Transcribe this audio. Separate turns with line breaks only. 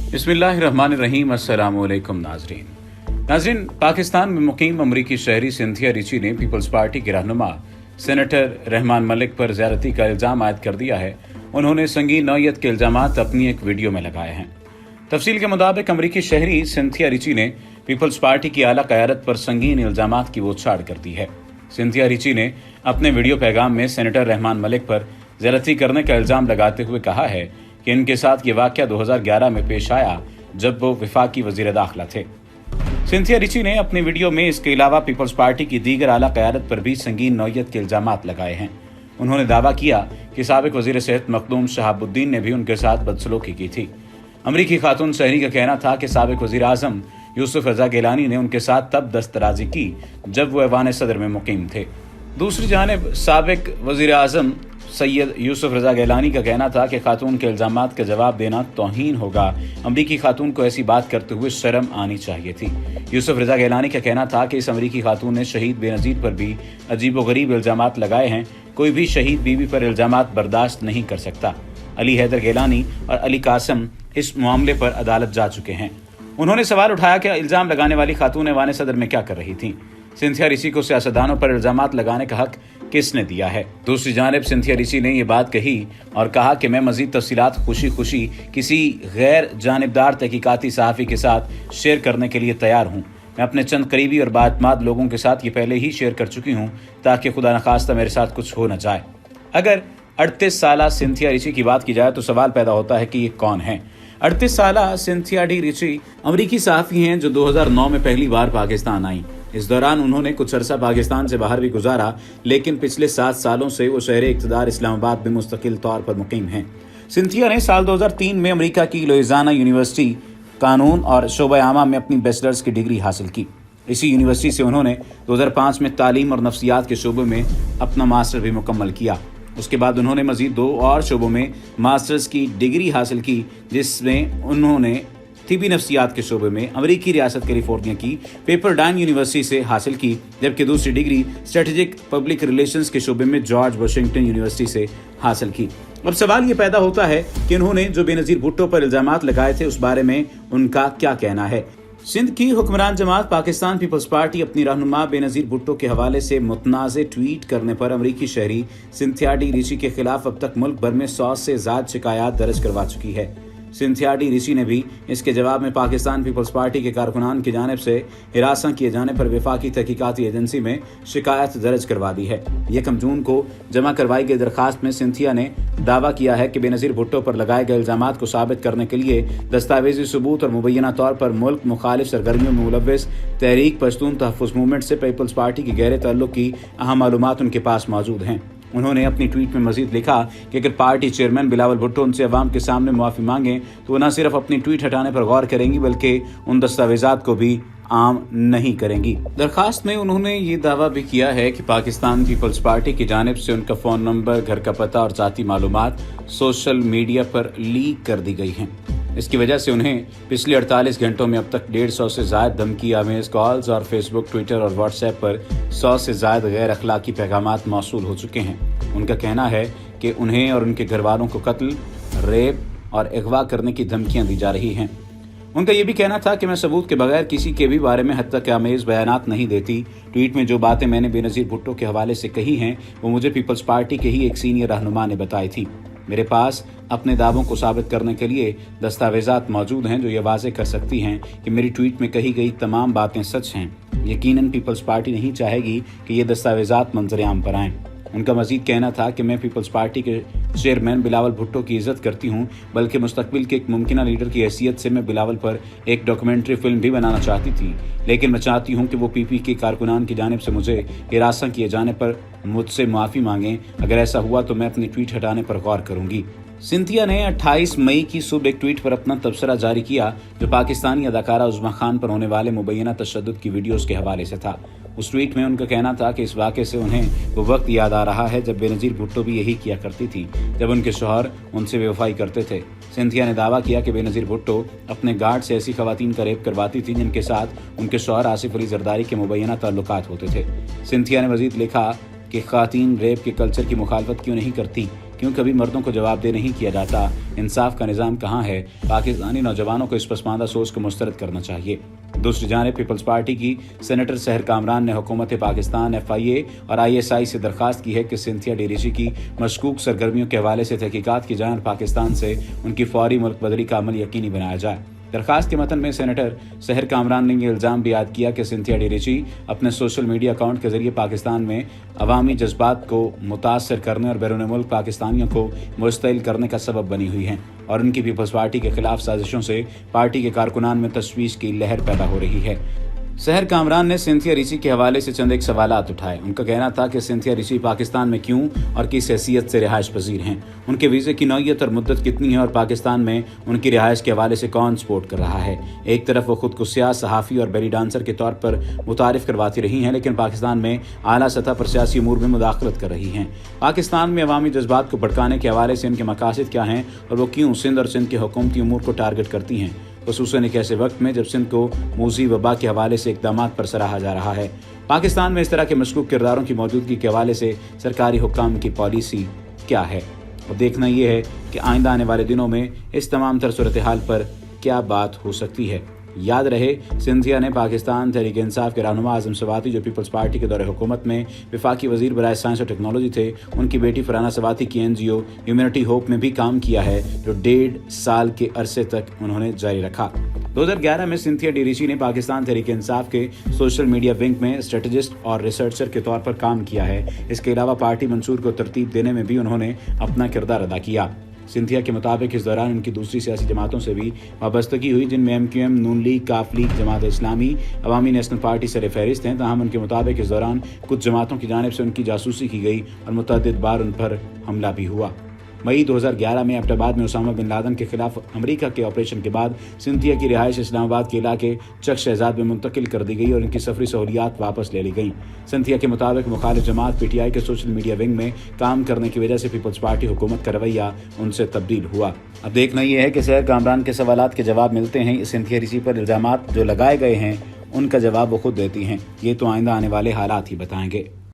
बिस्मिल्लाहिर्रहमानिर्रहीम। अस्सलामु अलैकुम नाजरीन, पाकिस्तान में मुकीम अमरीकी शहरी सिंथिया रिची ने पीपल्स पार्टी के रहनुमा सेनेटर रहमान मलिक पर ज़्यादती का इल्ज़ाम आयद कर दिया है। उन्होंने संगीन नौयत के इल्ज़ामात अपनी एक वीडियो में लगाए हैं। तफसील के मुताबिक अमरीकी शहरी सिंथिया रिची ने पीपल्स पार्टी की आला क़यादत पर संगीन इल्ज़ामात की बौछार कर दी है। सिंथिया रिची ने अपने वीडियो पैगाम में सेनेटर रहमान मलिक पर ज़्यादती करने का इल्ज़ाम लगाते हुए कहा है कि इनके साथ ये वाक़या 2011 में पेश आया जब वो वफाकी वज़ीर दाखिला थे। सिंथिया रिची ने अपनी वीडियो में इसके अलावा पीपल्स पार्टी की दीगर आला क़यादत पर भी संगीन नौयत के इल्ज़ामात लगाए हैं। उन्होंने दावा किया कि साबिक़ वज़ीर सेहत मखदूम शहाबुद्दीन ने भी उनके साथ बदसलूकी की थी। अमरीकी खातून शहरी का कहना था कि साबिक़ वज़ीर आज़म यूसुफ रज़ा गिलानी ने उनके साथ तब दस्तराजी की जब वो ऐवान सदर में मुकीम थे। दूसरी जानिब साबिक़ वज़ीर आज़म सैयद यूसुफ रज़ा गिलानी का कहना था कि खातून के इल्ज़ामात का जवाब देना तौहीन होगा। अमरीकी खातून को ऐसी बात करते हुए शर्म आनी चाहिए थी। यूसुफ रज़ा गिलानी का कहना था कि इस अमरीकी खातून ने शहीद बेनज़ीर पर भी अजीब व गरीब इल्ज़ामात लगाए हैं। कोई भी शहीद बीवी पर इल्ज़ामात बर्दाश्त नहीं कर सकता। अली हैदर गिलानी और अली कासम इस मामले पर अदालत जा चुके हैं। उन्होंने सवाल उठाया कि इल्ज़ाम लगाने वाली खातून ऐवान सदर में क्या कर रही थी। सिंथिया रिची को सियासतदानों पर इल्ज़ामात लगाने का हक किसने दिया है। दूसरी जानिब सिंथिया रिची ने यह बात कही और कहा कि मैं मज़ीद तफसीलात खुशी खुशी किसी गैर जानिबदार तहकीकाती सहाफ़ी के साथ शेयर करने के लिए तैयार हूँ। मैं अपने चंद करीबी और बातमाद लोगों के साथ ये पहले ही शेयर कर चुकी हूँ ताकि खुदा न खास्ता मेरे साथ कुछ हो न जाए। अगर 38 साला सिंथिया रिची की बात की जाए तो सवाल पैदा होता है कि ये कौन है। 38 साला सिंथिया डी रिची अमरीकी सहाफ़ी हैं जो 2009 में पहली बार पाकिस्तान आई। इस दौरान उन्होंने कुछ अरसा पाकिस्तान से बाहर भी गुजारा, लेकिन पिछले 7 सालों से वो शहर इक़्तिदार इस्लामाबाद में मुस्तकिल तौर पर मुकीम हैं। सिंथिया ने साल 2003 में अमेरिका की लुइसियाना यूनिवर्सिटी कानून और शोबा आमा में अपनी बैचलर्स की डिग्री हासिल की। इसी यूनिवर्सिटी से उन्होंने 2005 में तालीम और नफ्सियात के शोबे में अपना मास्टर भी मुकम्मल किया। उसके बाद उन्होंने मज़ीद 2 और शोबों में मास्टर्स की डिग्री हासिल की, जिसमें उन्होंने तिबी नफ्सियात के शोबे में अमरीकी रियासत कैलिफोर्निया की पेपरडाइन यूनिवर्सिटी से हासिल की, जबकि दूसरी डिग्री स्ट्रेटेजिक पब्लिक रिलेशंस के शोबे में जॉर्ज वाशिंगटन यूनिवर्सिटी से हासिल की। अब सवाल ये पैदा होता है कि उन्होंने जो बेनज़ीर भुट्टो पर इल्ज़ामात लगाए थे उस बारे में उनका क्या कहना है। सिंध की हुक्मरान जमात पाकिस्तान पीपल्स पार्टी अपनी रहनुमा बेनज़ीर भुट्टो के हवाले से मुतनाज़े ट्वीट करने पर अमरीकी शहरी सिंथिया डी रिची के खिलाफ अब तक मुल्क भर में 100 से ज़्यादा शिकायत दर्ज करवा चुकी है। सिंथिया डी रिची ने भी इसके जवाब में पाकिस्तान पीपल्स पार्टी के कारकुनान की जानिब से हिरासत किए जाने पर वफाकी तहकीकाती एजेंसी में शिकायत दर्ज करवा दी है। 1 जून को जमा करवाई गई दरखास्त में सिंथिया ने दावा किया है कि बेनज़ीर भुट्टो पर लगाए गए इल्ज़ामात को साबित करने के लिए दस्तावेजी सबूत और मुबैना तौर पर मुल्क मुखालिफ सरगर्मियों में मुलव्वस तहरीक पश्तून तहफ़्फ़ुज़ मूवमेंट से पीपल्स पार्टी की गहरे ताल्लुक़ की अहम मालूमात उनके पास मौजूद हैं। उन्होंने अपनी ट्वीट में मजीद लिखा कि अगर पार्टी चेयरमैन बिलावल भुट्टो उनसे अवाम के सामने मुआफ़ी मांगे तो वो न सिर्फ अपनी ट्वीट हटाने पर गौर करेंगी बल्कि उन दस्तावेज़ात को भी आम नहीं करेंगी। दरखास्त में उन्होंने ये दावा भी किया है कि पाकिस्तान पीपल्स पार्टी की जानिब से उनका फ़ोन नंबर, घर का पता और ज़ाती मालूमात सोशल मीडिया पर लीक कर दी गई हैं। इसकी वजह से उन्हें पिछले 48 घंटों में अब तक 150 से ज़ायद धमकी आमेज़ कॉल्स और फेसबुक, ट्विटर और व्हाट्सएप पर 100 से ज़ायद गैर अखलाकी पैगामात मौसूल हो चुके हैं। उनका कहना है कि उन्हें और उनके घर वालों को कत्ल, रेप और अगवा करने की धमकियां दी जा रही हैं। उनका ये भी कहना था कि मैं सबूत के बगैर किसी के भी बारे में हत्या आमेज़ बयानात नहीं देती। ट्वीट में जो बातें मैंने बेनज़ीर भुट्टो के हवाले से कही हैं वो मुझे पीपल्स पार्टी के ही एक सीनियर रहनुमा ने बताई थी। मेरे पास अपने दावों को साबित करने के लिए दस्तावेज़ात मौजूद हैं जो ये वाज़े कर सकती हैं कि मेरी ट्वीट में कही गई तमाम बातें सच हैं। यकीनन पीपल्स पार्टी नहीं चाहेगी कि ये दस्तावेज़ात मंजर-ए-आम पर आएँ। उनका मज़ीद कहना था कि मैं पीपल्स पार्टी के चेयरमैन बिलावल भुट्टो की इज़्ज़त करती हूँ, बल्कि मुस्तकबिल के एक मुमकिन लीडर की हैसियत से मैं बिलावल पर एक डॉक्यूमेंट्री फिल्म भी बनाना चाहती थी, लेकिन मैं चाहती हूँ कि वो पीपी के कारकुनान की जानिब से मुझे हिरासत किए जाने पर मुझसे माफ़ी मांगें। अगर ऐसा हुआ तो मैं अपनी ट्वीट हटाने पर गौर करूँगी। सिंथिया ने 28 मई की सुबह एक ट्वीट पर अपना तबसरा जारी किया जो पाकिस्तानी अदाकारा उज़्मा खान पर होने वाले मुबैना तशद्दुद की वीडियोस के हवाले से था। उस ट्वीट में उनका कहना था कि इस वाक़े से उन्हें वो वक्त याद आ रहा है जब बेनज़ीर भुट्टो भी यही किया करती थी जब उनके शौहर उनसे बेवफाई करते थे। सिंथिया ने दावा किया कि बेनज़ीर भुट्टो अपने गार्ड से ऐसी खवातीन का रेप करवाती थी जिनके साथ उनके शौहर आसिफ अली जरदारी के मुबैना ताल्लुकात होते थे। सिंथिया ने मज़ीद लिखा कि ख़वातीन रेप के कल्चर की मुखालफत क्यों नहीं करती। क्यों कभी मर्दों को जवाबदेह नहीं किया जाता? इंसाफ का निज़ाम कहाँ है? पाकिस्तानी नौजवानों को इस पसमानदा सोच को मुस्तरद करना चाहिए। दूसरी जानिब पीपल्स पार्टी की सेनेटर सहर कामरान ने हुकूमत पाकिस्तान, FIA और ISI से दरख्वास्त की है कि सिंथिया डेरेसी की मशकूक सरगर्मियों के हवाले से तहकीकात की जाए और पाकिस्तान से उनकी फौरी मुल्क बदली का अमल यकीनी बनाया जाए। दरखास्त के मतन में सेनेटर सहर कामरान ने यह इल्ज़ाम भी याद किया कि सिंथिया डेरेसी अपने सोशल मीडिया अकाउंट के जरिए पाकिस्तान में अवामी जज्बात को मुतासर करने और बैरून मुल्क पाकिस्तानियों को मुस्तइल करने का सबब बनी हुई हैं और उनकी पीपल्स पार्टी के खिलाफ साजिशों से पार्टी के कारकुनान में तशवीश की लहर पैदा हो रही है। सहर कामरान ने सिंथिया रिची के हवाले से चंद एक सवालात उठाए। उनका कहना था कि सिंथिया रिची पाकिस्तान में क्यों और किस हैसियत से रिहाइश पजीर हैं, उनके वीज़े की नौयत और मुद्दत कितनी है और पाकिस्तान में उनकी रिहाइश के हवाले से कौन सपोर्ट कर रहा है। एक तरफ वो खुद को सियासी, सहाफ़ी और बेली डांसर के तौर पर मुतारिफ करवाती रही हैं, लेकिन पाकिस्तान में आला सतह पर सियासी अमूर में मुदाखलत कर रही हैं। पाकिस्तान में अवामी जज्बात को भड़काने के हवाले से उनके मकासद क्या हैं और वो क्यों सिंध और सिंध के हुकूमती अमूर को टारगेट करती हैं, ख़ुसूसन एक ऐसे वक्त में जब सिंध को मूजी वबा के हवाले से इक़दामात पर सराहा जा रहा है। पाकिस्तान में इस तरह के मशकूक किरदारों की मौजूदगी के हवाले से सरकारी हुक्काम की पॉलिसी क्या है, और देखना यह है कि आइंदा आने वाले दिनों में इस तमाम तर सूरत हाल पर क्या बात हो सकती है। याद रहे, सिंधिया ने पाकिस्तान तहरीक इंसाफ के रहनुमा आज़म सवाती, जो पीपल्स पार्टी के दौरे हुकूमत में वफाकी वज़ीर बराए साइंस और टेक्नोलॉजी थे, उनकी बेटी फरहाना सवाती की NGO ह्यूमैनिटी होप में भी काम किया है, जो 1.5 साल के अरसे तक उन्होंने जारी रखा। 2011 में सिंथिया डेरेसी ने पाकिस्तान तहरीक इंसाफ के सोशल मीडिया विंग में स्ट्रेटजिस्ट और रिसर्चर के तौर पर काम किया है। इसके अलावा पार्टी मंशूर को तरतीब देने में भी उन्होंने अपना किरदार अदा किया। सिंथिया के मुताबिक इस दौरान उनकी दूसरी सियासी जमातों से भी वाबस्तगी हुई, जिनमें MQM, नून लीग, काफ लीग, जमात इस्लामी, अवामी नेशनल पार्टी सर फहरिस्त हैं। ताहम उनके मुताबिक इस दौरान कुछ जमातों की जानिब से उनकी जासूसी की गई और मुतअद्दिद बार उन पर हमला भी हुआ। मई 2011 में एबटाबाद में उसामा बिन लादन के खिलाफ अमेरिका के ऑपरेशन के बाद सिंथिया की रिहाइश इस्लामाबाद के इलाके चक शहजाद में मुंतकिल कर दी गई और इनकी सफरी सहूलियात वापस ले ली गई। सिंथिया के मुताबिक मुखालिफ जमात PTI के सोशल मीडिया विंग में काम करने की वजह से पीपल्स पार्टी हुकूमत का रवैया उनसे तब्दील हुआ। अब देखना यह है कि सहर कामरान के सवालात के जवाब मिलते हैं। सिंथिया रिची पर इल्ज़ामात जो लगाए गए हैं उनका जवाब वो खुद देती हैं। ये तो आइंदा आने वाले हालात ही बताएंगे।